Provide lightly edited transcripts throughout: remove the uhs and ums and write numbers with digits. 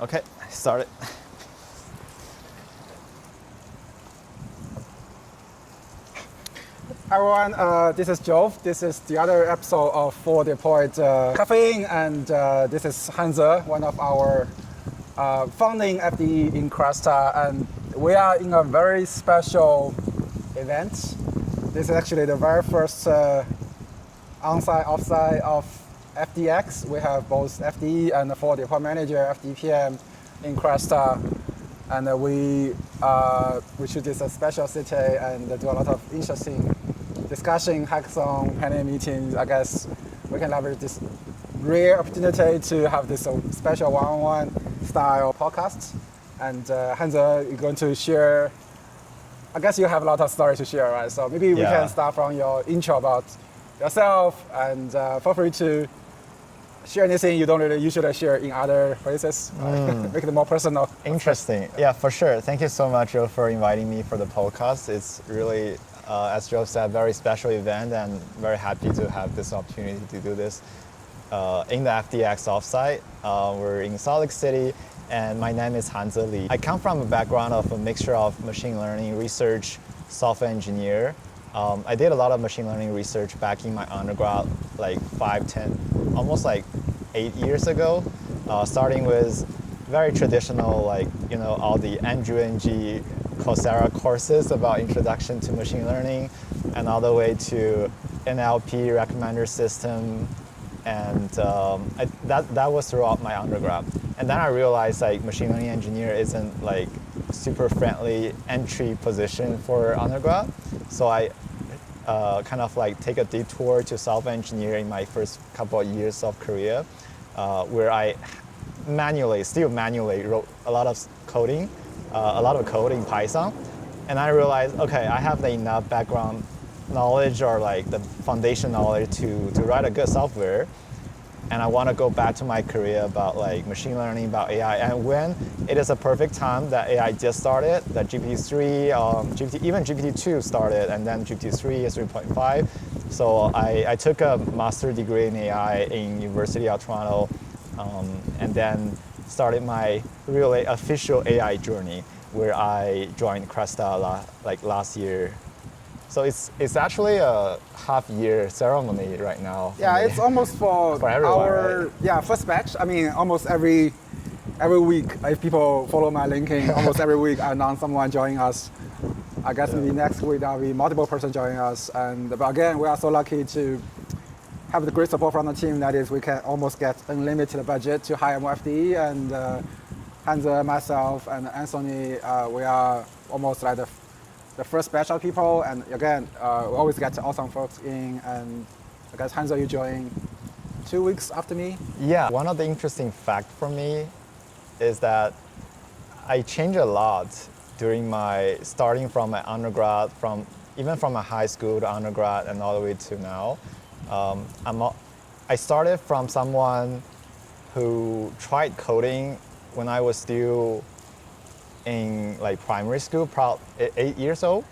Okay, start it. Hi everyone, this is Jove. This is the other episode of For Deployed Caffeine, and this is Hanze, one of our founding FDE in Cresta, and we are in a very special event. This is actually the very first on-site, off-site of FDX. We have both FDE and the For Deployed Manager, FDPM in Cresta, and we choose this a special city and do a lot of interesting discussion, hackathon, panel meetings. I guess we can leverage this rare opportunity to have this special one-on-one style podcast. And Hanze, you're going to share, I guess you have a lot of stories to share, right? So maybe we can start from your intro about yourself, and feel free to share anything you don't really usually share in other places. Make it more personal. Interesting. Yeah, for sure. Thank you so much, Joe, for inviting me for the podcast. It's really, as Joe said, very special event, and very happy to have this opportunity to do this in the FDX Offsite. We're in Salt Lake City, and my name is Hanze Li. I come from a background of a mixture of machine learning research, software engineer. I did a lot of machine learning research back in my undergrad, like 5, 10, almost like 8 years ago, starting with very traditional, like, all the NG Coursera courses about introduction to machine learning, and all the way to NLP recommender system, and that was throughout my undergrad. And then I realized like machine learning engineer isn't like super friendly entry position for undergrad, so I kind of like take a detour to software engineering my first couple of years of career, where I still manually wrote a lot of code in Python. And I realized, okay, I have enough background knowledge, or like the foundation knowledge to write a good software. And I want to go back to my career about like machine learning, about AI. And when it is a perfect time that AI just started, that GPT-3, even GPT-2 started, and then GPT-3 is 3.5. So I took a master's degree in AI in University of Toronto, and then started my really official AI journey, where I joined Cresta last year. So it's actually a half-year ceremony right now. Yeah, it's almost for everyone, our right? First batch. I mean, almost every week, if people follow my LinkedIn, almost every week I announce someone joining us. I guess maybe next week there'll be multiple person joining us. But again, we are so lucky to have the great support from the team. That is, we can almost get unlimited budget to hire more FDE. And Hanze, myself, and Anthony, we are almost like the first batch of people, and again, we always get awesome folks in, and I guess Hanze, you joined 2 weeks after me? Yeah, one of the interesting fact for me is that I changed a lot during starting from my undergrad, even from my high school to undergrad and all the way to now. I started from someone who tried coding when I was still in like primary school, 8 years old,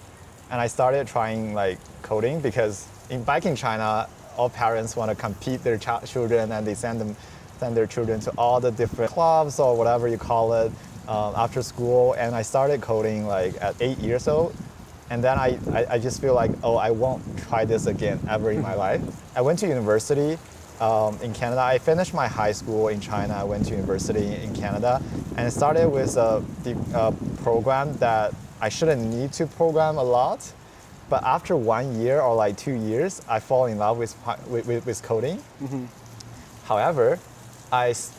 and I started trying like coding because back in China, all parents want to compete their children, and they send their children to all the different clubs or whatever you call it after school. And I started coding like at 8 years old, and then I just feel like, oh, I won't try this again ever in my life. I went to university in Canada. I finished my high school in China. I went to university in Canada, and I started with a program that I shouldn't need to program a lot. But after 1 year or like 2 years, I fall in love with coding. Mm-hmm. However,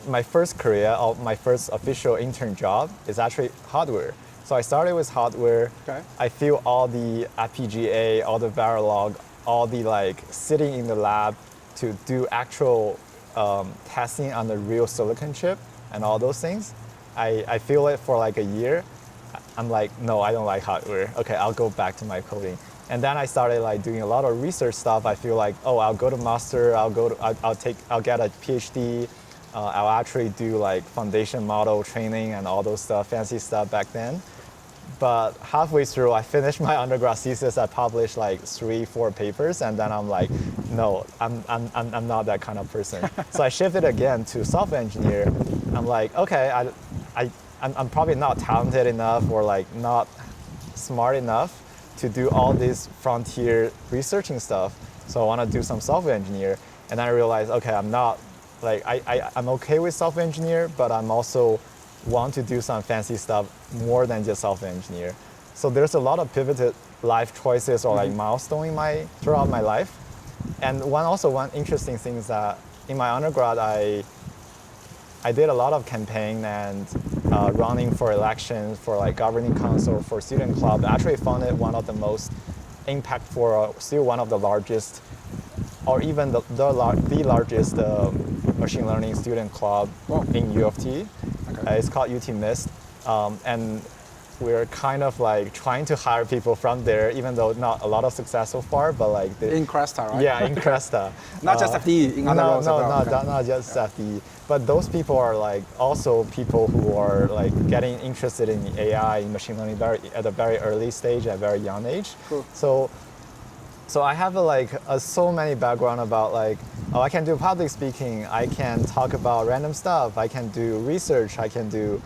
my first career, or my first official intern job, is actually hardware. So I started with hardware. Okay. I feel all the FPGA, all the Verilog, all the like sitting in the lab to do actual testing on the real silicon chip and all those things. I feel it for like a year. I'm like, no, I don't like hardware. Okay, I'll go back to my coding. And then I started like doing a lot of research stuff. I feel like, oh, I'll go to master. I'll get a PhD. I'll actually do like foundation model training and all those fancy stuff back then. But halfway through, I finished my undergrad thesis. I published like 3-4 papers, and then I'm like, no, I'm not that kind of person. So I shifted again to software engineer. I'm like, okay, I'm probably not talented enough or like not smart enough to do all this frontier researching stuff. So I want to do some software engineer. And then I realized, okay, I'm not like I'm okay with software engineer, but I'm also want to do some fancy stuff more than just software engineer. So there's a lot of pivoted life choices or like milestone throughout my life. And one interesting thing is that in my undergrad, I did a lot of campaign and running for elections, for like governing council, for student club. I actually found it one of the most impactful, or still one of the largest, or even the largest machine learning student club in U of T. Okay. It's called UT Mist, and we're kind of like trying to hire people from there, even though not a lot of success so far, but like in Cresta, right? Yeah, in Cresta. Not just FDE, in other roles as well. Not just FDE, but those people are like also people who are like getting interested in AI, in machine learning at a very early stage, at a very young age. Cool. So I have so many background about like, I can do public speaking, I can talk about random stuff, I can do research, I can do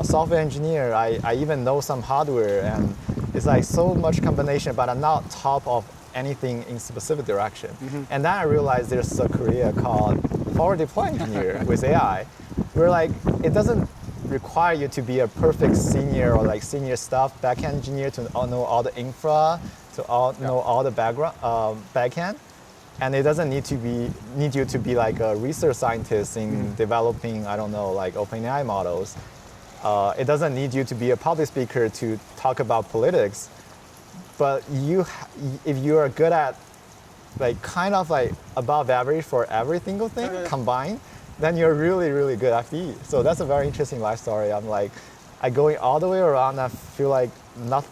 software engineer, I even know some hardware, and it's like so much combination, but I'm not top of anything in specific direction. And then I realized there's a career called forward deploy engineer with AI, where like it doesn't require you to be a perfect senior or like senior staff backend engineer to know all the infra, to know all the backend, and it doesn't need you to be like a research scientist in developing, I don't know, like OpenAI models. It doesn't need you to be a public speaker to talk about politics, but if you are good at like kind of like above average for every single thing combined, then you're really, really good at FDE. So that's a very interesting life story. I'm like, going all the way around, I feel like none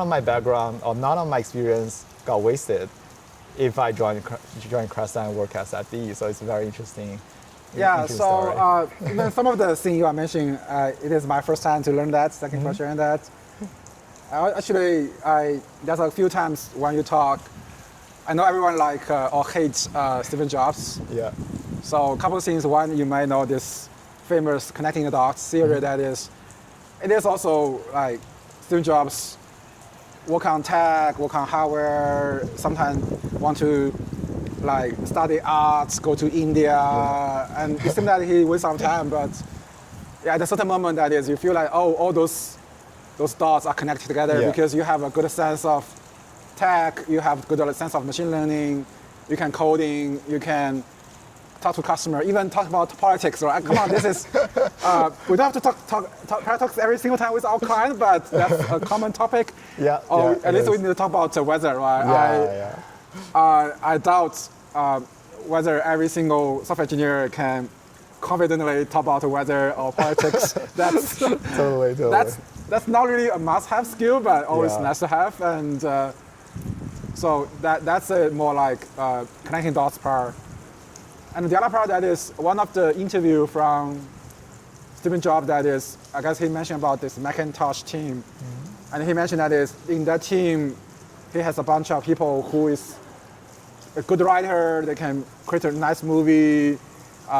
of my background or none of my experience got wasted if I joined Cresta and work as FDE. So it's very interesting. Yeah, so even some of the things you are mentioning, it is my first time to learn that. Thank you for sharing that. Actually, there's a few times when you talk, I know everyone like or hates Steve Jobs. Yeah. So a couple of things. One, you might know this famous connecting the dots theory that is, it is also like Steve Jobs work on tech, work on hardware, sometimes want to like study arts, go to India, and it seems that he wastes some time, but yeah, at a certain moment that is, you feel like, oh, all those dots are connected together because you have a good sense of tech, you have a good sense of machine learning, you can coding, you can talk to customer, even talk about politics, right? Come on, this is, we don't have to talk politics every single time with our client, but that's a common topic. Or at least we need to talk about the weather, right? I doubt whether every single software engineer can confidently talk about the weather or politics. That's totally. That's not really a must-have skill, but always nice to have. And so that's a more like connecting dots part. And the other part that is one of the interview from Steve Jobs that is, I guess he mentioned about this Macintosh team. And he mentioned that is in that team, he has a bunch of people who is a good writer, they can create a nice movie,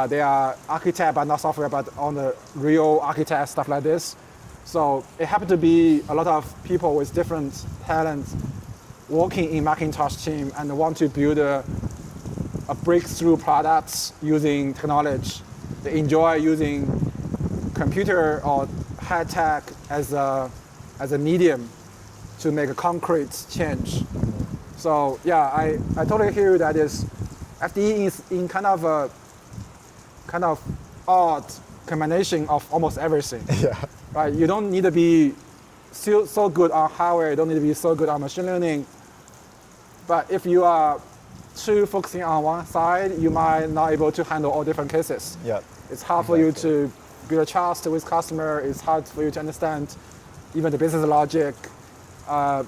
they are architect but not software, but on the real architect, stuff like this. So it happened to be a lot of people with different talents working in Macintosh team and want to build a breakthrough products using technology. They enjoy using computer or high tech as a medium to make a concrete change. So yeah, I totally hear you that is FDE is in kind of odd combination of almost everything. Right? You don't need to be so good on hardware, you don't need to be so good on machine learning. But if you are too focusing on one side, you might not be able to handle all different cases. It's hard for you to build a trust with customer. It's hard for you to understand even the business logic,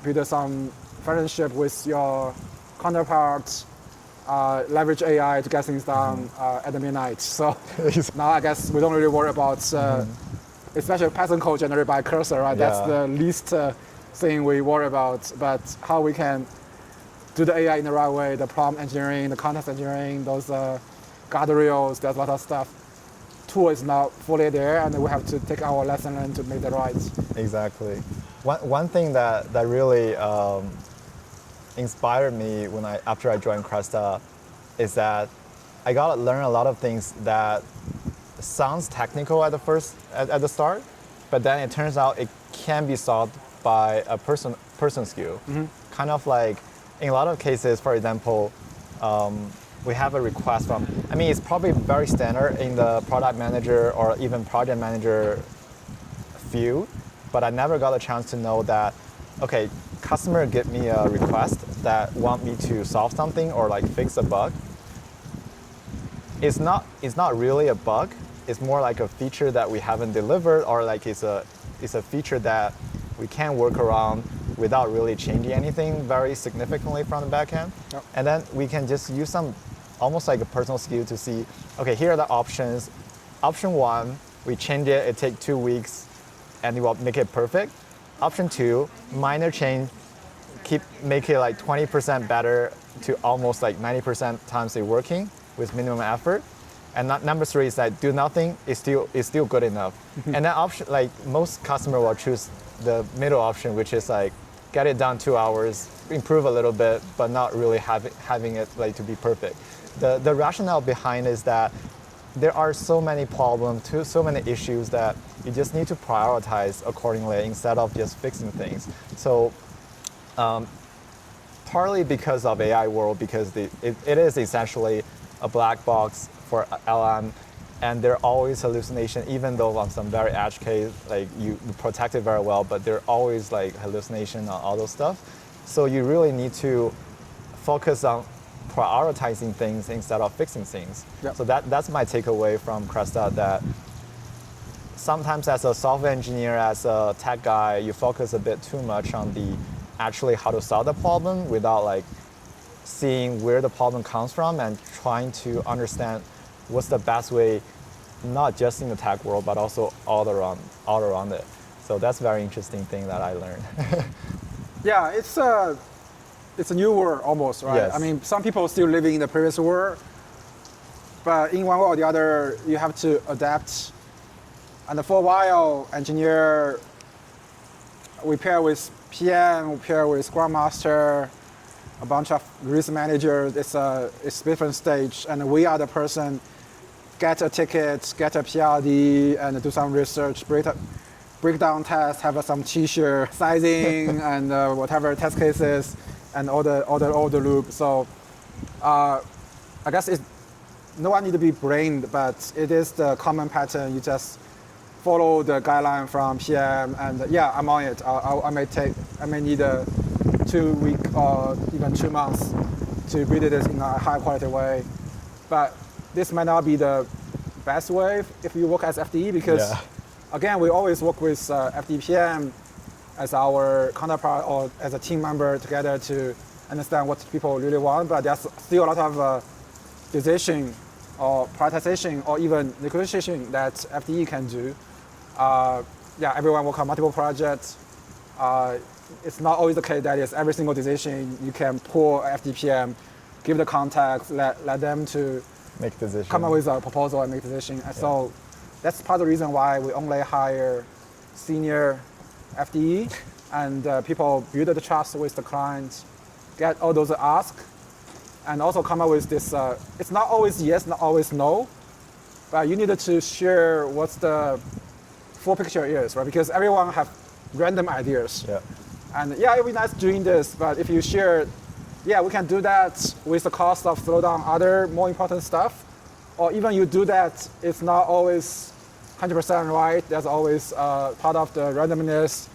build some friendship with your counterparts, leverage AI to get things done at the midnight. So now I guess we don't really worry about, especially Python code generated by cursor, right? That's the least thing we worry about, but how we can do the AI in the right way, the prompt engineering, the context engineering, those guardrails, there's a lot of stuff. tool is not fully there, and we have to take our lesson learned to make the right. Exactly. One thing that really inspired me after I joined Cresta is that I got to learn a lot of things that sounds technical at the start, but then it turns out it can be solved by a person skill. Kind of like in a lot of cases, for example, we have a request from, it's probably very standard in the product manager or even project manager field, but I never got a chance to know that, okay, customer give me a request that want me to solve something or like fix a bug. It's not really a bug. It's more like a feature that we haven't delivered, or like it's a feature that we can work around without really changing anything very significantly from the back end. Yep. And then we can just use some, almost like a personal skill to see, okay, here are the options. Option 1, we change it, it takes 2 weeks, and it will make it perfect. Option 2, minor change, make it like 20% better to almost like 90% times it working with minimum effort. And number 3 is that do nothing is still good enough. And that option, like most customer will choose the middle option, which is like get it done 2 hours, improve a little bit, but not really having it like to be perfect. The rationale behind is that there are so many problems, so many issues that you just need to prioritize accordingly instead of just fixing things. So partly because of AI world, because it is essentially a black box for LM, and there are always hallucination, even though on some very edge case, like you protect it very well, but there are always like hallucination on all those stuff. So you really need to focus on prioritizing things instead of fixing things. Yep. So that's my takeaway from Cresta, that sometimes as a software engineer, as a tech guy, you focus a bit too much on actually how to solve the problem without like seeing where the problem comes from and trying to understand what's the best way, not just in the tech world, but also all around it. So that's a very interesting thing that I learned. Yeah, it's a new world almost, right? Yes. Some people still living in the previous world, but in one way or the other, you have to adapt. And for a while, engineer, we pair with PM, we pair with Scrum Master, a bunch of risk managers. It's a different stage, and we are the person get a ticket, get a PRD, and do some research, breakdown test, have some t-shirt sizing, and whatever test cases, and all the loop. So I guess no one need to be brained, but it is the common pattern. You just follow the guideline from PM, and yeah, I'm on it. I may need 2 weeks or even 2 months to build this in a high quality way. But this might not be the best way if you work as FDE, because again, we always work with FDPM as our counterpart or as a team member together to understand what people really want. But there's still a lot of decision or prioritization or even negotiation that FDE can do. Everyone work on multiple projects. It's not always the case that it's every single decision you can pull FDPM, give the context, let them to make decision, come up with a proposal and make decision. And so that's part of the reason why we only hire senior FDE and people build the trust with the client, get all those asks, and also come up with this, it's not always yes, not always no, but you need to share what's the full picture is, right? Because everyone have random ideas. Yeah. And yeah, it would be nice doing this, but if you share, yeah, we can do that with the cost of slow down other more important stuff, or even you do that, it's not always 100% right. There's always part of the randomness.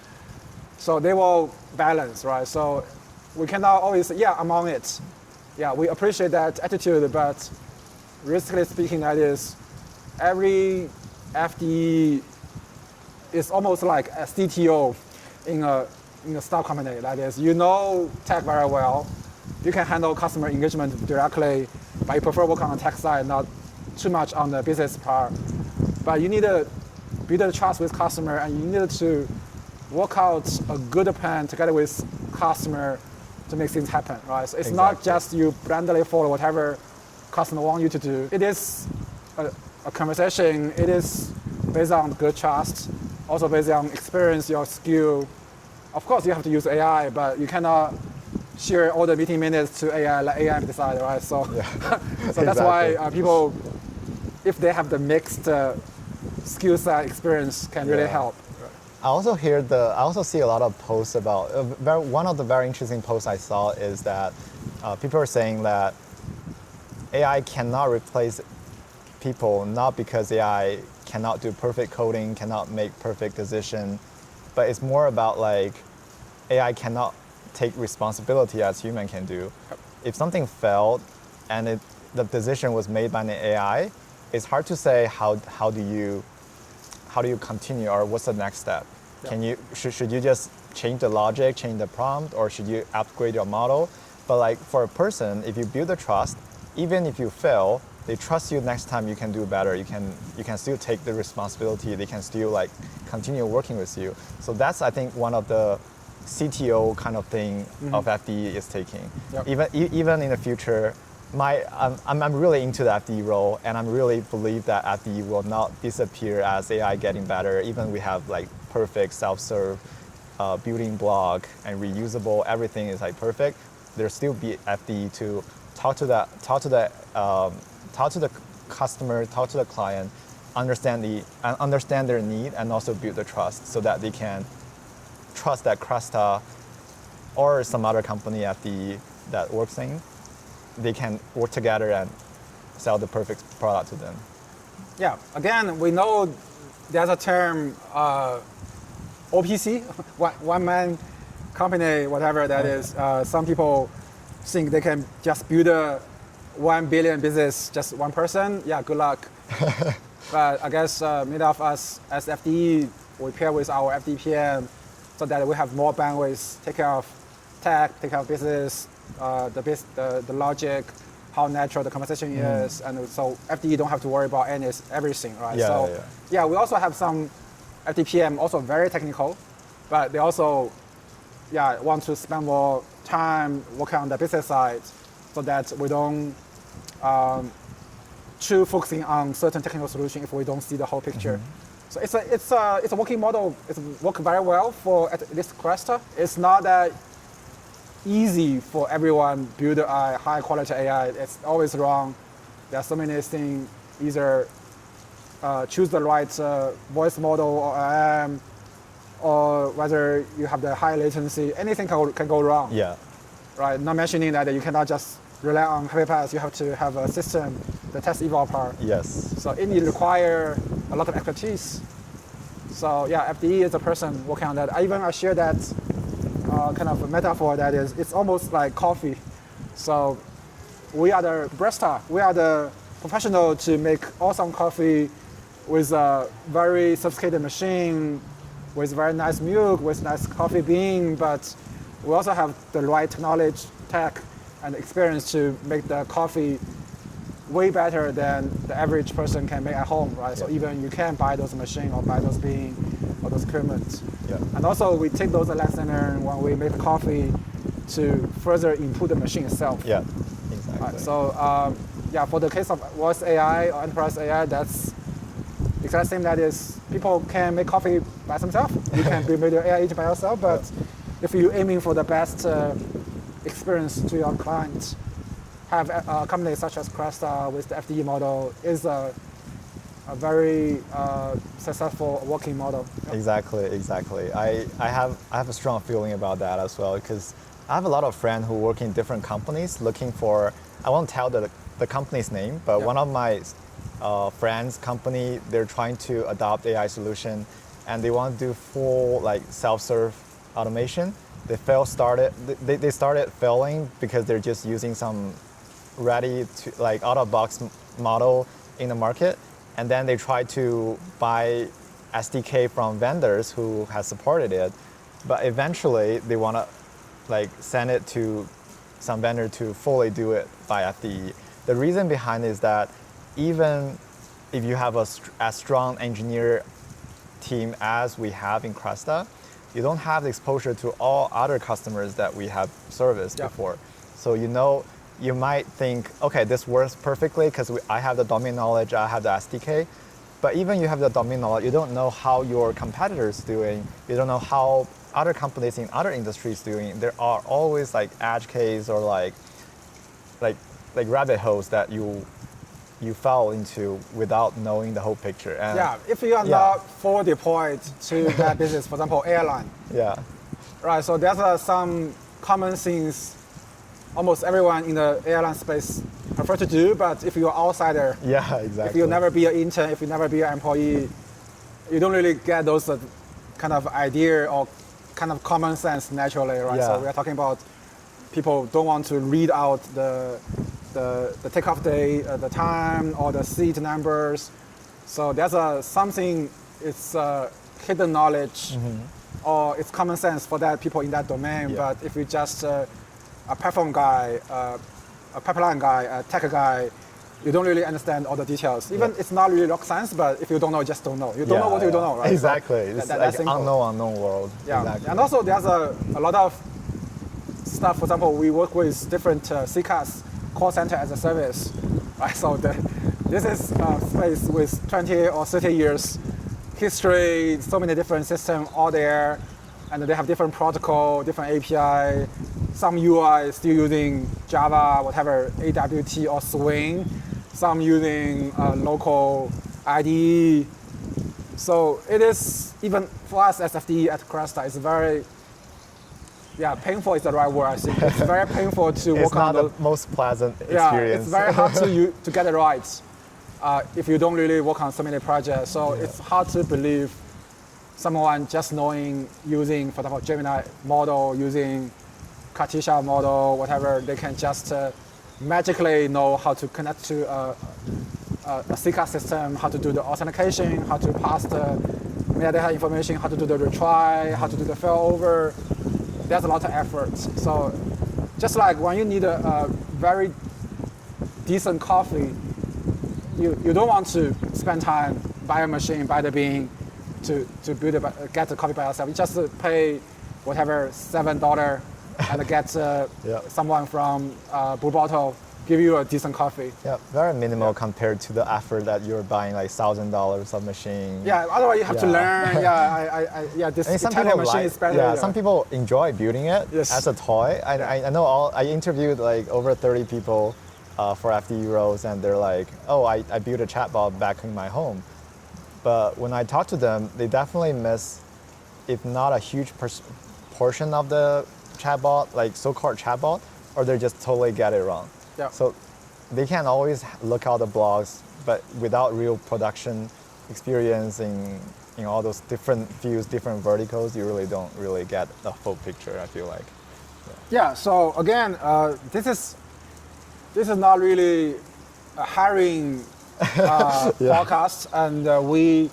So they will balance, right? So we cannot always say, yeah, I'm on it. Yeah, we appreciate that attitude, but realistically speaking, that is every FDE is almost like a CTO in a startup company. That is, you know tech very well. You can handle customer engagement directly, but you prefer work on the tech side, not too much on the business part. But you need to build the trust with customer, and you need to work out a good plan together with customer to make things happen, right? So it's not just you blindly follow whatever customer want you to do. It is a conversation, it is based on good trust, also based on experience, your skill. Of course, you have to use AI, but you cannot share all the meeting minutes to AI, let AI decide, right? So, so that's why people, if they have the mixed skill set experience, can really help. I also see a lot of posts about, one of the very interesting posts I saw is that people are saying that AI cannot replace people, not because AI cannot do perfect coding, cannot make perfect decision, but it's more about like AI cannot take responsibility as human can do. If something failed and the decision was made by an AI, it's hard to say how do you continue, or what's the next step? Should you just change the logic, change the prompt, or should you upgrade your model? But like for a person, if you build the trust, even if you fail, they trust you next time you can do better. You can still take the responsibility. They can still like continue working with you. So that's, I think, one of the CTO kind of thing of FDE is taking. Even in the future, I'm really into the FDE role, and I'm really believe that FDE will not disappear as AI getting better. Even we have like perfect self-serve building block and reusable, everything is like perfect. There still be FDE to talk to the customer, talk to the client, understand their need, and also build the trust so that they can trust that Cresta or some other company FDE that works in, they can work together and sell the perfect product to them. Yeah, again, we know there's a term, OPC, one man company, whatever that is. Some people think they can just build a 1 billion business, just one person. Yeah, good luck. But I guess many of us as FDE, we pair with our FDPM so that we have more bandwidth, take care of tech, take care of business, the logic, how natural the conversation is, and so FDE don't have to worry about everything, right? Yeah, we also have some FDPM, also very technical, but they also want to spend more time working on the business side so that we don't too focusing on certain technical solution if we don't see the whole picture. So it's a working model. It's worked very well for at least Cresta. It's not that easy for everyone build a high quality AI. It's always wrong. There are so many things. Either choose the right voice model or LLM, or whether you have the high latency. Anything can go wrong. Yeah. Right. Not mentioning that you cannot just rely on copy paste. You have to have a system, the test eval part. Yes. So it require a lot of expertise. So yeah, FDE is a person working on that. I share that kind of a metaphor that is, it's almost like coffee. So we are the barista. We are the professional to make awesome coffee with a very sophisticated machine, with very nice milk, with nice coffee bean, but we also have the right knowledge, tech, and experience to make the coffee way better than the average person can make at home, right? So even you can buy those machines or buy those beans or those equipment. And also we take those lessons learned when we make the coffee to further improve the machine itself. Yeah, exactly. So for the case of voice AI or enterprise AI, that's exactly same. That is, people can make coffee by themselves. You can build your AI agent by yourself, but if you're aiming for the best experience to your client, have a company such as Cresta with the FDE model is a very successful working model. Exactly. I have a strong feeling about that as well, because I have a lot of friends who work in different companies looking for, I won't tell the company's name, but one of my friends' company, they're trying to adopt AI solution, and they want to do full like self-serve automation. They started failing because they're just using some ready to like out-of-box model in the market, and then they try to buy SDK from vendors who has supported it, but eventually they want to like send it to some vendor to fully do it by FDE. The reason behind is that even if you have a strong engineer team as we have in Cresta, you don't have the exposure to all other customers that we have serviced before. So you know you might think, okay, this works perfectly because I have the domain knowledge, I have the SDK. But even you have the domain knowledge, you don't know how your competitors doing. You don't know how other companies in other industries doing. There are always like edge case or like rabbit holes that you fall into without knowing the whole picture. And Yeah, if you are not forward deployed to that business, for example, airline, yeah, right? So there's some common things almost everyone in the airline space prefer to do, but if you're an outsider, yeah, exactly. if you never be an intern, if you never be an employee, you don't really get those kind of idea or kind of common sense naturally, right? Yeah. So we are talking about people don't want to read out the takeoff day, the time, or the seat numbers. So there's something, it's hidden knowledge, or it's common sense for that people in that domain. Yeah. But if you just a platform guy, a pipeline guy, a tech guy, you don't really understand all the details. Even it's not really rocket science, but if you don't know, you just don't know. You don't know what you don't know, right? Exactly. So it's that's like simple. unknown world. Yeah, Exactly. and also there's a lot of stuff. For example, we work with different CCaaS, call center as a service, right? So this is a space with 20 or 30 years history, so many different systems all there, and they have different protocol, different API. Some UI still using Java, whatever, AWT or Swing. Some using local IDE. So it is, even for us as FDE at Cresta, it's very, painful is the right word, I think. It's very painful to It's work on not the most pleasant Yeah, experience. it's very hard to get it right if you don't really work on so many projects. So it's hard to believe someone just knowing using, for example, Gemini model, using Katisha model, whatever, they can just magically know how to connect to a CCaaS system, how to do the authentication, how to pass the metadata information, how to do the retry, how to do the failover. There's a lot of effort. So just like when you need a very decent coffee, you don't want to spend time, buy a machine, buy the bean to build get the coffee by yourself. You just pay whatever, $7 and get someone from Blue Bottle give you a decent coffee. Yeah, very minimal compared to the effort that you're buying like $1,000 of machine. Yeah, otherwise you have to learn. This And some Italian people machine is better. some people enjoy building it Yes. as a toy. I know I interviewed like over 30 people for FDE roles, and they're like, oh, I built a chatbot back in my home. But when I talk to them, they definitely miss, if not a huge portion of the chatbot, like so-called chatbot, or they just totally get it wrong. Yeah. So they can always look out the blogs, but without real production experience in all those different fields, different verticals, you really don't really get the full picture, I feel like. Yeah, so again, this is not really a hiring podcast, and we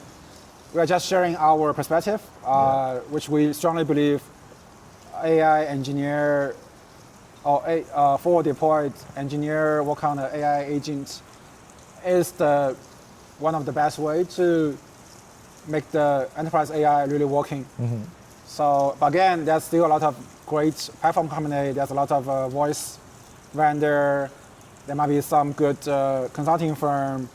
are just sharing our perspective, which we strongly believe AI engineer or forward deployed engineer work on an AI agent is one of the best way to make the enterprise AI really working. So, but again, there's still a lot of great platform company. There's a lot of voice vendor. There might be some good consulting firm.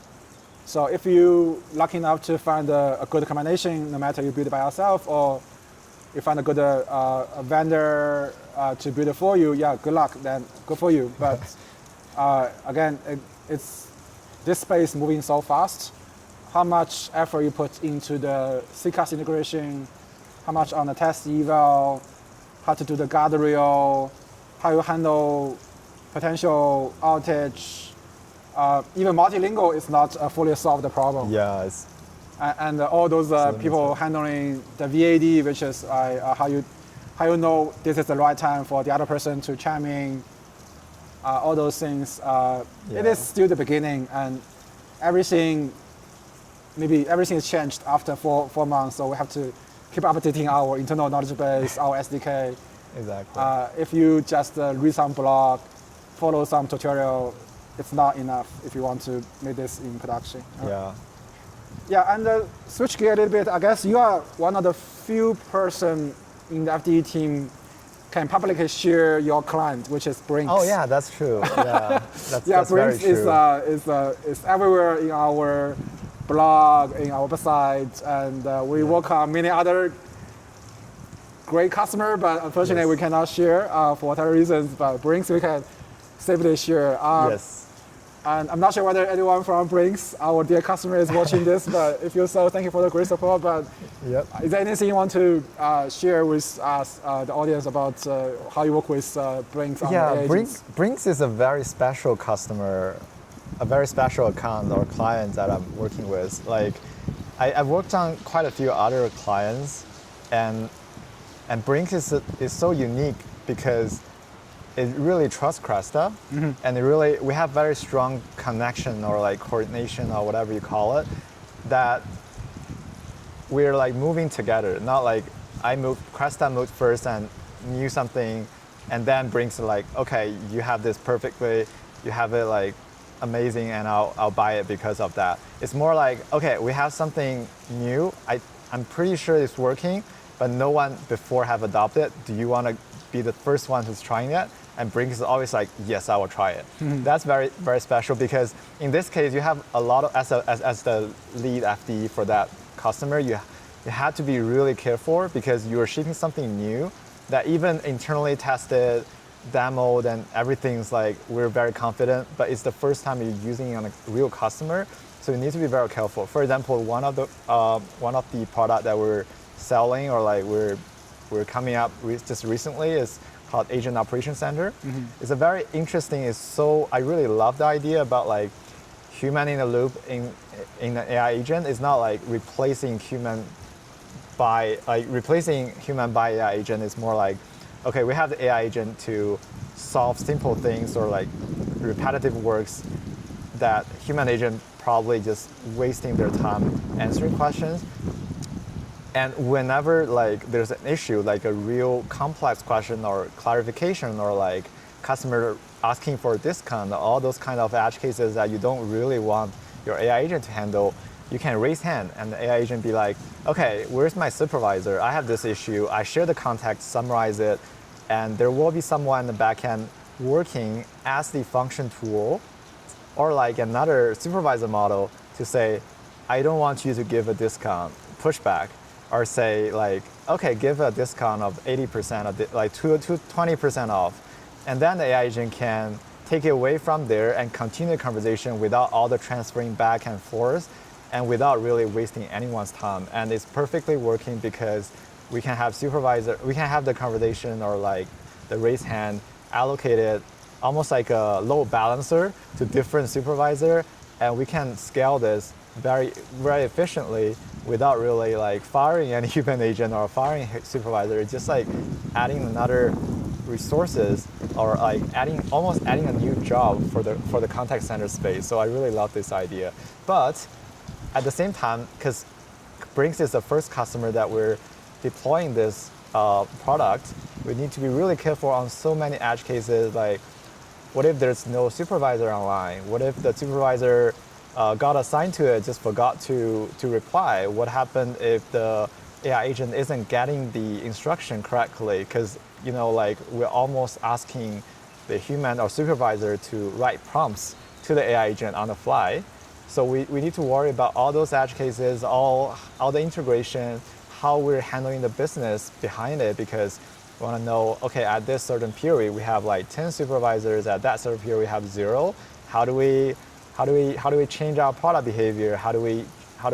So if you lucky enough to find a good combination, no matter you build it by yourself or you find a good vendor to build it for you, good luck, then good for you. But again, it's this space moving so fast. How much effort you put into the CCaaS integration, how much on the test eval, how to do the guardrail, how you handle potential outage. Even multilingual is not a fully solved problem. Yeah, And all those people handling the VAD, which is how you know this is the right time for the other person to chime in. All those things. It is still the beginning, and everything has changed after four months. So we have to keep updating our internal knowledge base, our SDK. exactly. If you just read some blog, follow some tutorial, it's not enough if you want to make this in production. Yeah, and switch gear a little bit. I guess you are one of the few person in the FDE team can publicly share your client, which is Brinks. Oh yeah, that's true. Yeah, that's Brinks very true. is everywhere in our blog, in our website, and we work on many other great customer, but unfortunately Yes. we cannot share for whatever reasons. But Brinks we can safely share. Yes. And I'm not sure whether anyone from Brinks, our dear customer, is watching this, but if you so, thank you for the great support. But Yep. is there anything you want to share with us, the audience, about how you work with Brinks on Yeah, AI agents? Brinks is a very special customer, a very special account or client that I'm working with. Like, I've worked on quite a few other clients, and Brinks is so unique because it really trusts Cresta, and we have very strong connection or like coordination or whatever you call it, that we're like moving together. Not like Cresta moved first and knew something, and then Brinks like, okay, you have this perfectly, you have it like amazing, and I'll buy it because of that. It's more like, okay, we have something new. I'm pretty sure it's working, but no one before have adopted. Do you want to be the first one who's trying it? And Brinks is always like, yes, I will try it. That's very, very special because in this case, you have a lot of, as the lead FDE for that customer, you had to be really careful because you are shipping something new that even internally tested, demoed, and everything's like, we're very confident, but it's the first time you're using it on a real customer. So you need to be very careful. For example, one of the product that we're selling or like we're coming up with just recently is called Agent Operation Center. It's a very interesting. I really love the idea about like human in the loop in the AI agent. It's not like replacing human by AI agent. It's more like, okay, we have the AI agent to solve simple things or like repetitive works that human agent probably just wasting their time answering questions. And whenever like there's an issue, like a real complex question or clarification or like customer asking for a discount, all those kind of edge cases that you don't really want your AI agent to handle, you can raise hand and the AI agent be like, okay, where's my supervisor? I have this issue. I share the context, summarize it, and there will be someone in the backend working as the function tool or like another supervisor model to say, I don't want you to give a discount, pushback. Or say like, okay, give a discount of 80% of like 20% off. And then the AI agent can take it away from there and continue the conversation without all the transferring back and forth and without really wasting anyone's time. And it's perfectly working because we can have the conversation or like the raise hand allocated almost like a load balancer to different supervisor, and we can scale this very, very efficiently without really like firing any human agent or firing supervisor. It's just like adding another resources or like almost adding a new job for the contact center space. So I really love this idea. But at the same time, because Brinks is the first customer that we're deploying this product, we need to be really careful on so many edge cases. Like, what if there's no supervisor online? What if the supervisor got assigned to it, just forgot to reply? What happened if the AI agent isn't getting the instruction correctly? Because like we're almost asking the human or supervisor to write prompts to the AI agent on the fly. So we need to worry about all those edge cases, all the integration, how we're handling the business behind it, because we want to know, okay, at this certain period we have like 10 supervisors, at that certain period we have 0. How do we change our product behavior? How do we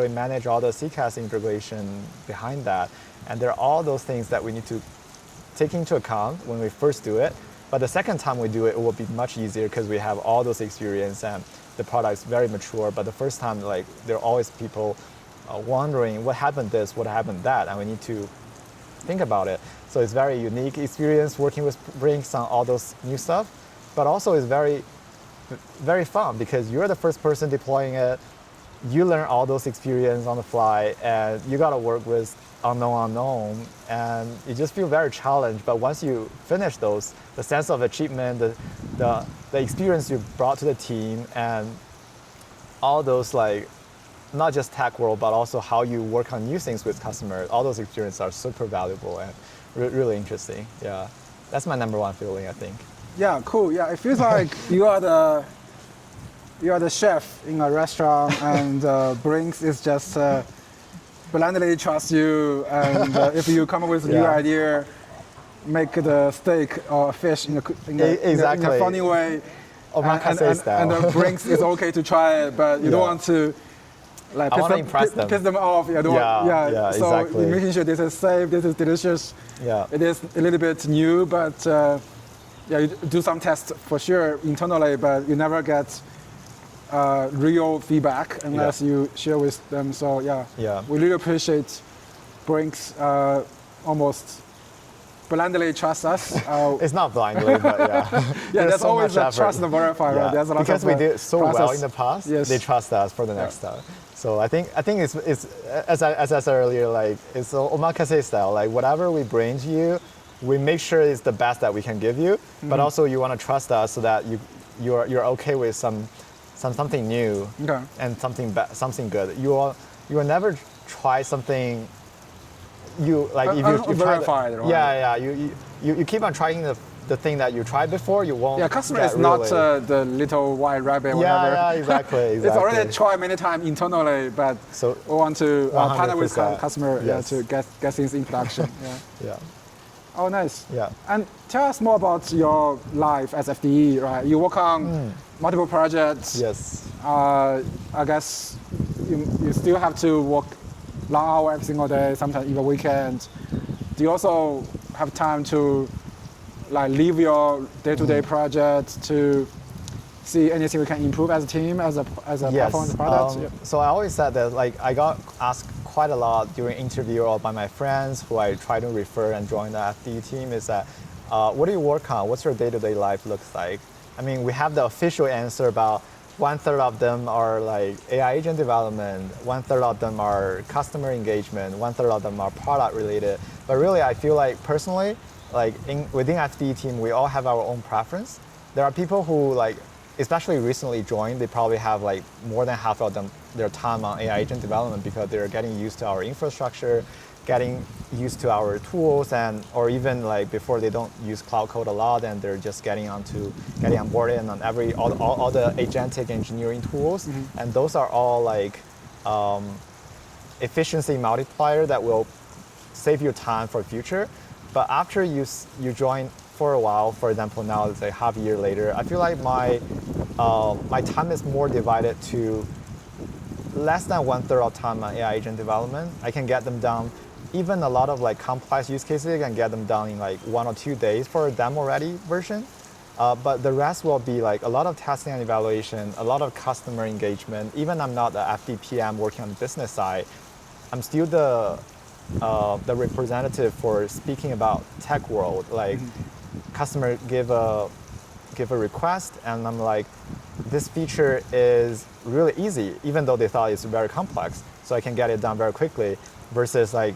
manage all the CCAS integration behind that? And there are all those things that we need to take into account when we first do it. But the second time we do it, it will be much easier because we have all those experience and the product is very mature. But the first time, like, there are always people wondering what happened this, what happened that, and we need to think about it. So it's very unique experience working with Brinks on all those new stuff, but also it's very, very fun because you're the first person deploying it. You learn all those experience on the fly, and you got to work with unknown, and you just feel very challenged. But once you finish those, the sense of achievement, the experience you brought to the team, and all those, like, not just tech world, but also how you work on new things with customers, all those experiences are super valuable and really interesting. Yeah. That's my number one feeling, I think. Yeah, cool. Yeah, it feels like you are the chef in a restaurant, and Brinks is just blindly trust you. And if you come up with a new idea, make the steak or fish in a funny way. Omakase style. And Brinks is okay to try it, but you don't want to like piss them off. So exactly. you're making sure this is safe, this is delicious. Yeah. It is a little bit new, but you do some tests for sure internally, but you never get real feedback unless you share with them. So we really appreciate Brinks almost blindly trust us. It's not blindly, but there's so always much a trust and verify, right? There's a lot because we did so process. well in the past, they trust us for the next time. So I think it's as I said earlier, like it's omakase style. Like whatever we bring to you, we make sure it's the best that we can give you, but also you want to trust us so that you're okay with something new and something good. You will never try something you verified, right? You keep on trying the thing that you tried before, you won't. Yeah, customer is not the little white rabbit, whatever. Yeah, exactly. It's already tried many times internally, but we want to partner with customer to get things in production. Yeah. Oh, nice. Yeah. And tell us more about your life as FDE, right? You work on multiple projects. Yes. I guess you still have to work long hour every single day, sometimes even weekends. Do you also have time to like leave your day-to-day project to see anything we can improve as a team, as a platform, as a product? So I always said that like I got asked quite a lot during interview or by my friends who I try to refer and join the FDE team is that what do you work on? What's your day-to-day life looks like? I mean, we have the official answer about 1/3 of them are like AI agent development, 1/3 of them are customer engagement, 1/3 of them are product related. But really, I feel like personally, like within FDE team, we all have our own preference. There are people who like, especially recently joined, they probably have like more than half of them their time on AI agent development because they're getting used to our infrastructure, getting used to our tools, or even like before they don't use cloud code a lot and they're just getting onboarded on all the agentic engineering tools, and those are all like efficiency multiplier that will save you time for future. But after you join for a while, for example, now it's like half a year later, I feel like my time is more divided to less than 1/3 of time on AI agent development. I can get them done. Even a lot of like complex use cases, I can get them done in like 1 or 2 days for a demo-ready version. But the rest will be like a lot of testing and evaluation, a lot of customer engagement. Even I'm not the FDPM working on the business side, I'm still the representative for speaking about tech world. Like customer give a request and I'm like, this feature is really easy, even though they thought it's very complex. So I can get it done very quickly versus like,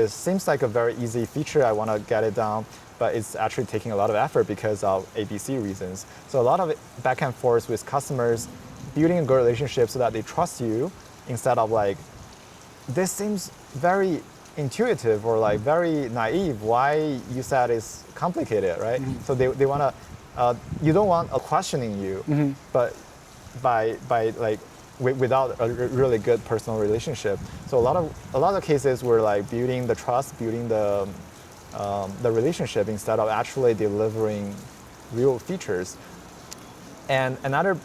seems like a very easy feature. I want to get it done, but it's actually taking a lot of effort because of ABC reasons. So a lot of back and forth with customers, building a good relationship so that they trust you instead of like, this seems very intuitive or like very naive. Why you said it's complicated, right? So they want to, you don't want a questioning you, but by like without a really good personal relationship. So a lot of cases we're like building the trust, building the relationship instead of actually delivering real features. And another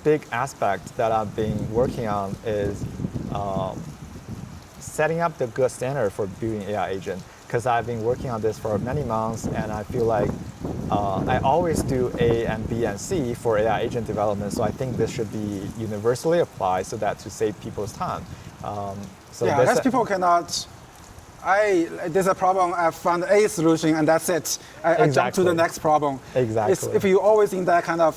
big aspect that I've been working on is setting up the good standard for building AI agent. Because I've been working on this for many months, and I feel like I always do A and B and C for AI agent development. So I think this should be universally applied so that to save people's time. So yeah, unless people cannot. There's a problem. I found a solution, and that's it. I jump to the next problem. Exactly. If you always in that kind of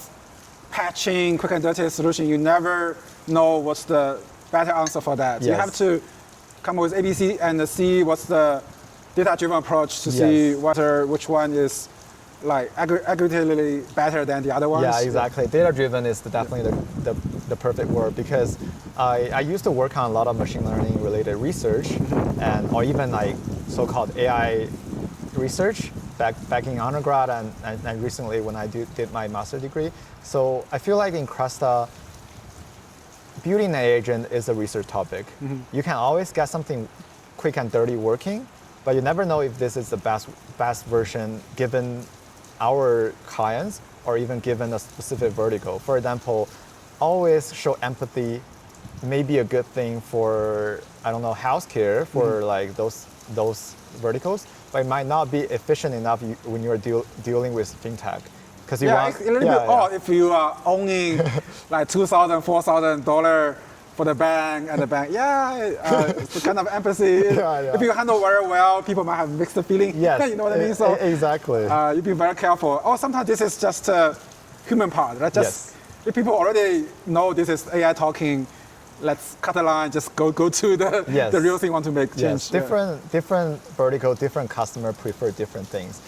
patching, quick and dirty solution, you never know what's the better answer for that. Yes. You have to come up with A, B, C, and see what's the data-driven approach to see which one is like aggregatedly better than the other ones. Yeah, exactly. Data-driven is definitely the perfect word because I used to work on a lot of machine learning related research or even like so-called AI research. back in undergrad and recently when I did my master degree. So I feel like in Cresta, building an agent is a research topic. You can always get something quick and dirty working, but you never know if this is the best version given our clients or even given a specific vertical. For example, always show empathy may be a good thing for, I don't know, healthcare, for like those verticals, but it might not be efficient enough when you're dealing with fintech. Because you want, it's a little bit odd if you are owning like $2,000, $4,000 for the bank, and the bank, it's the kind of empathy. If you handle very well, people might have mixed feelings. Yes, you know what I mean? So exactly. You be very careful. Or sometimes this is just a human part, right? Just if people already know this is AI talking, let's cut the line, just go to the real thing, want to make change. Different vertical, different customer prefer different things.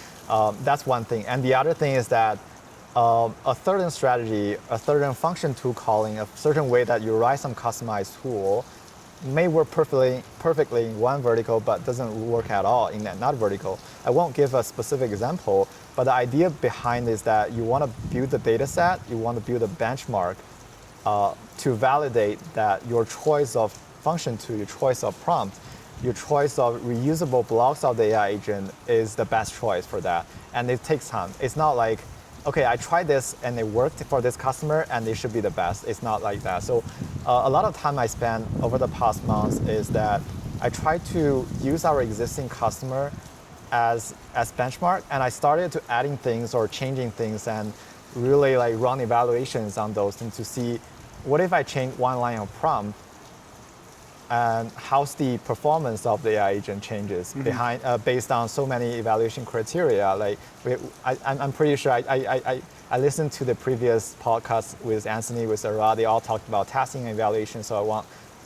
That's one thing. And the other thing is that a certain strategy, a certain function tool calling, a certain way that you write some customized tool may work perfectly in one vertical, but doesn't work at all in another vertical. I won't give a specific example, but the idea behind is that you want to build the data set, you want to build a benchmark to validate that your choice of function tool, your choice of prompt, your choice of reusable blocks of the AI agent is the best choice for that. And it takes time. It's not like, okay, I tried this and it worked for this customer and it should be the best. It's not like that. So a lot of time I spent over the past months is that I try to use our existing customer as benchmark, and I started to adding things or changing things and really like run evaluations on those things to see what if I change one line of prompt and how's the performance of the AI agent changes behind based on so many evaluation criteria. Like I'm pretty sure I listened to the previous podcast with Anthony, with Ara. They all talked about testing and evaluation. So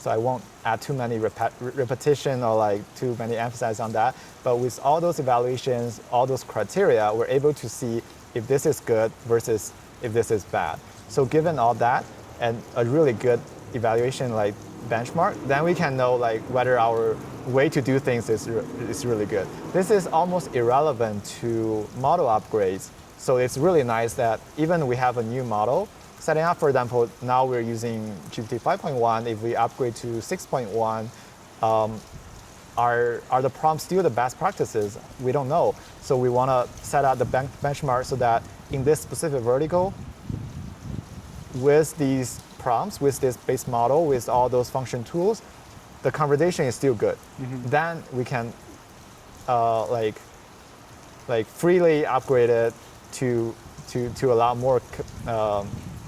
I won't add too many repetition or like too many emphasis on that. But with all those evaluations, all those criteria, we're able to see if this is good versus if this is bad. So given all that and a really good evaluation like benchmark, then we can know like whether our way to do things is really good. This is almost irrelevant to model upgrades. So it's really nice that even we have a new model setting up, for example, now we're using GPT 5.1. If we upgrade to 6.1, are the prompts still the best practices? We don't know. So we want to set out the benchmark so that in this specific vertical, with these prompts, with this base model, with all those function tools, the conversation is still good. Then we can like freely upgrade it to allow more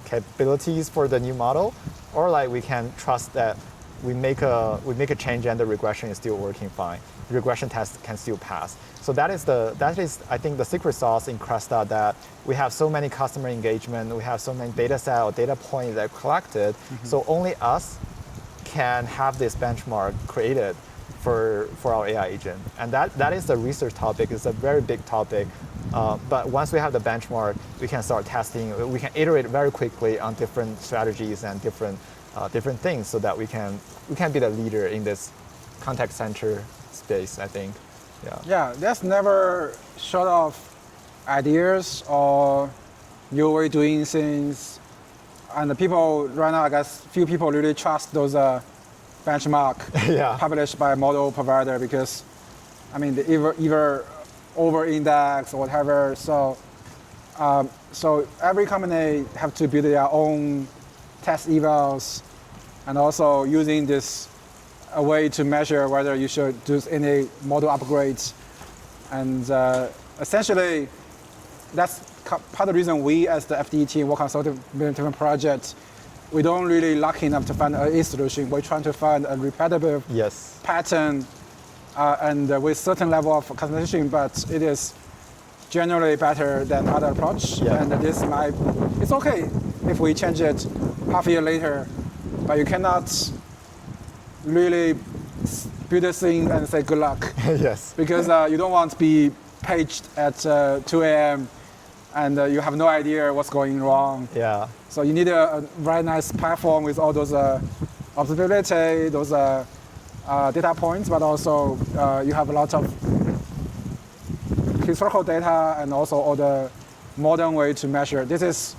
capabilities for the new model, or like we can trust that we make a change and the regression is still working fine. The regression test can still pass. So that is I think the secret sauce in Cresta, that we have so many customer engagement, we have so many data set or data points that are collected. So only us can have this benchmark created for our AI agent. And that is the research topic. It's a very big topic. But once we have the benchmark, we can start testing. We can iterate very quickly on different strategies and different things, so that we can be the leader in this contact center space, I think. Yeah, there's never short of ideas or new way doing things. And the people right now, I guess, few people really trust those benchmark published by model provider, because, I mean, they either over-index or whatever. So every company have to build their own test evals, and also using this a way to measure whether you should do any model upgrades. And essentially, that's part of the reason we as the FDE team work on so many different projects. We don't really lucky enough to find a solution. We're trying to find a repetitive pattern and with certain level of customization, but it is generally better than other approach. And it's okay if we change it half a year later, but you cannot really build a thing and say good luck. Because you don't want to be paged at 2 a.m. and you have no idea what's going wrong. So you need a very nice platform with all those observability, those data points, but also you have a lot of historical data and also all the modern way to measure. This is,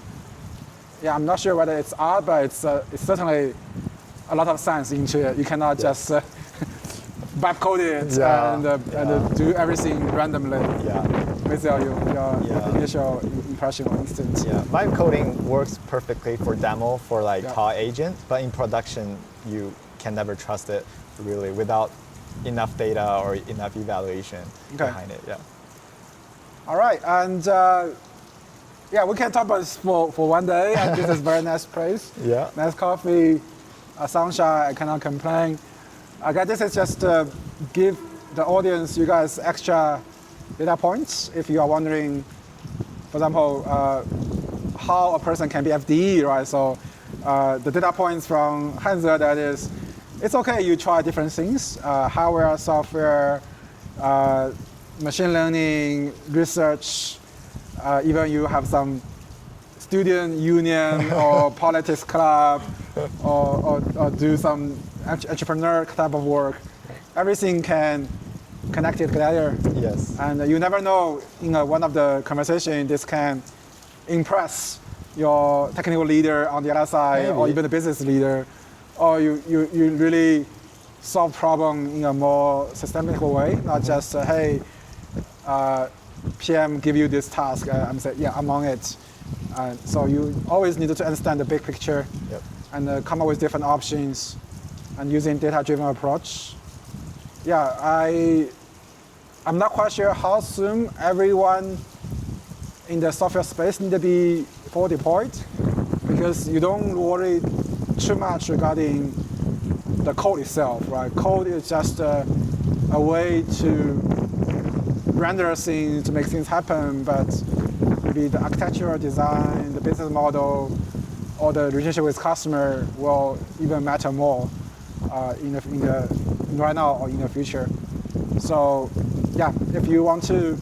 yeah, I'm not sure whether it's art, but it's certainly a lot of science into it. You cannot just bytecode it and do everything randomly with your initial impression or instinct. Yeah, vibe coding works perfectly for demo for like call agent, but in production you can never trust it really without enough data or enough evaluation behind it. Yeah. All right, and we can talk about this for one day. And this is very nice place. Yeah. Nice coffee, sunshine. I cannot complain. I guess this is just to give the audience, you guys, extra data points. If you are wondering, for example, how a person can be FDE, right? So the data points from Hanze, that is, it's okay you try different things, hardware, software, machine learning, research, even you have some student union or politics club or do some entrepreneur type of work. Everything can connect it together. Yes. And you never know, in one of the conversation, this can impress your technical leader on the other side, or even the business leader, or you really solve problem in a more systemic way, not just, hey, PM give you this task, I'm saying, yeah, I'm on it. So you always need to understand the big picture and come up with different options and using data-driven approach. Yeah, I'm not quite sure how soon everyone in the software space need to be fully deployed, because you don't worry too much regarding the code itself, right? Code is just a way to render things, to make things happen, but maybe the architectural design, the business model, or the relationship with customer will even matter more right now or in the future. So yeah, if you want to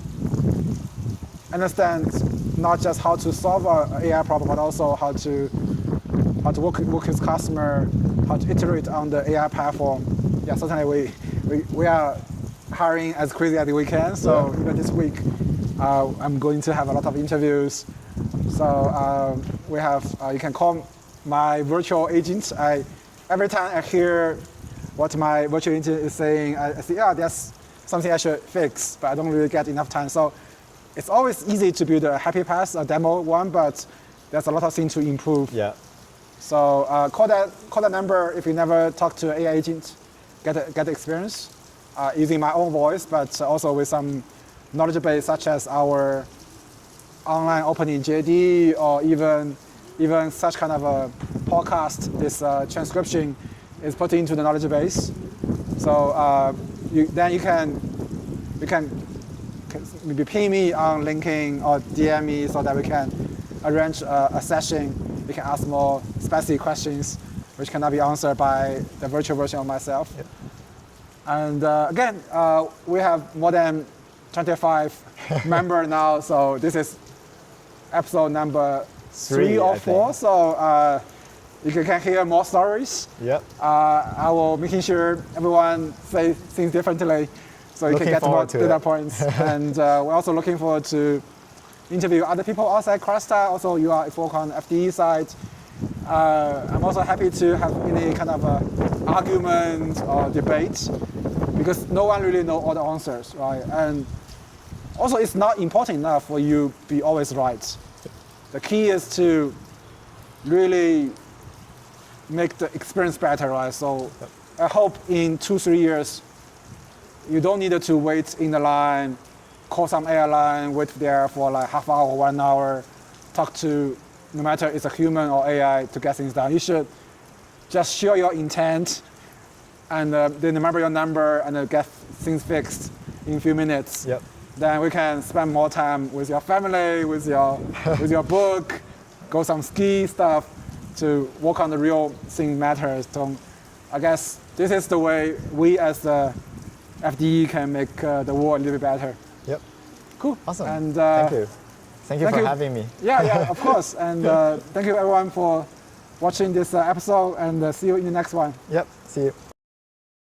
understand not just how to solve an AI problem, but also how to work with customer, how to iterate on the AI platform, yeah, certainly we are hiring as crazy as we can. So even this week, I'm going to have a lot of interviews. So we have, you can call my virtual agent. Every time I hear what my virtual agent is saying, I say, yeah, that's something I should fix, but I don't really get enough time. So it's always easy to build a happy path, a demo one, but there's a lot of things to improve. Yeah. So call that number if you never talked to an AI agent, get the experience using my own voice, but also with some knowledge base such as our online opening JD, or even such kind of a podcast. This transcription is put into the knowledge base. So then you can maybe ping me on LinkedIn or DM me so that we can arrange a session. We can ask more specific questions which cannot be answered by the virtual version of myself. Yep. And again, we have more than 25 members now, so this is episode number 3 or 4. So you can hear more stories. Yep. I will making sure everyone says things differently, so you can get more data points. And we're also looking forward to interview other people outside Cresta. Also, you are work on FDE side. I'm also happy to have any kind of argument or debate, because no one really knows all the answers, right? And also, it's not important enough for you to be always right. The key is to really make the experience better, right? So I hope in 2-3 years, you don't need to wait in the line, call some airline, wait there for like half hour or 1 hour, talk to, no matter it's a human or AI, to get things done. You should just share your intent and then remember your number and get things fixed in a few minutes. Yep. Then we can spend more time with your family, with your book, go some ski stuff, to work on the real thing matters. So I guess this is the way we as the FDE can make the world a little bit better. Yep. Cool. Awesome. And thank you. Thank you for having me. Yeah, of course. And thank you everyone for watching this episode, and see you in the next one. Yep. See you.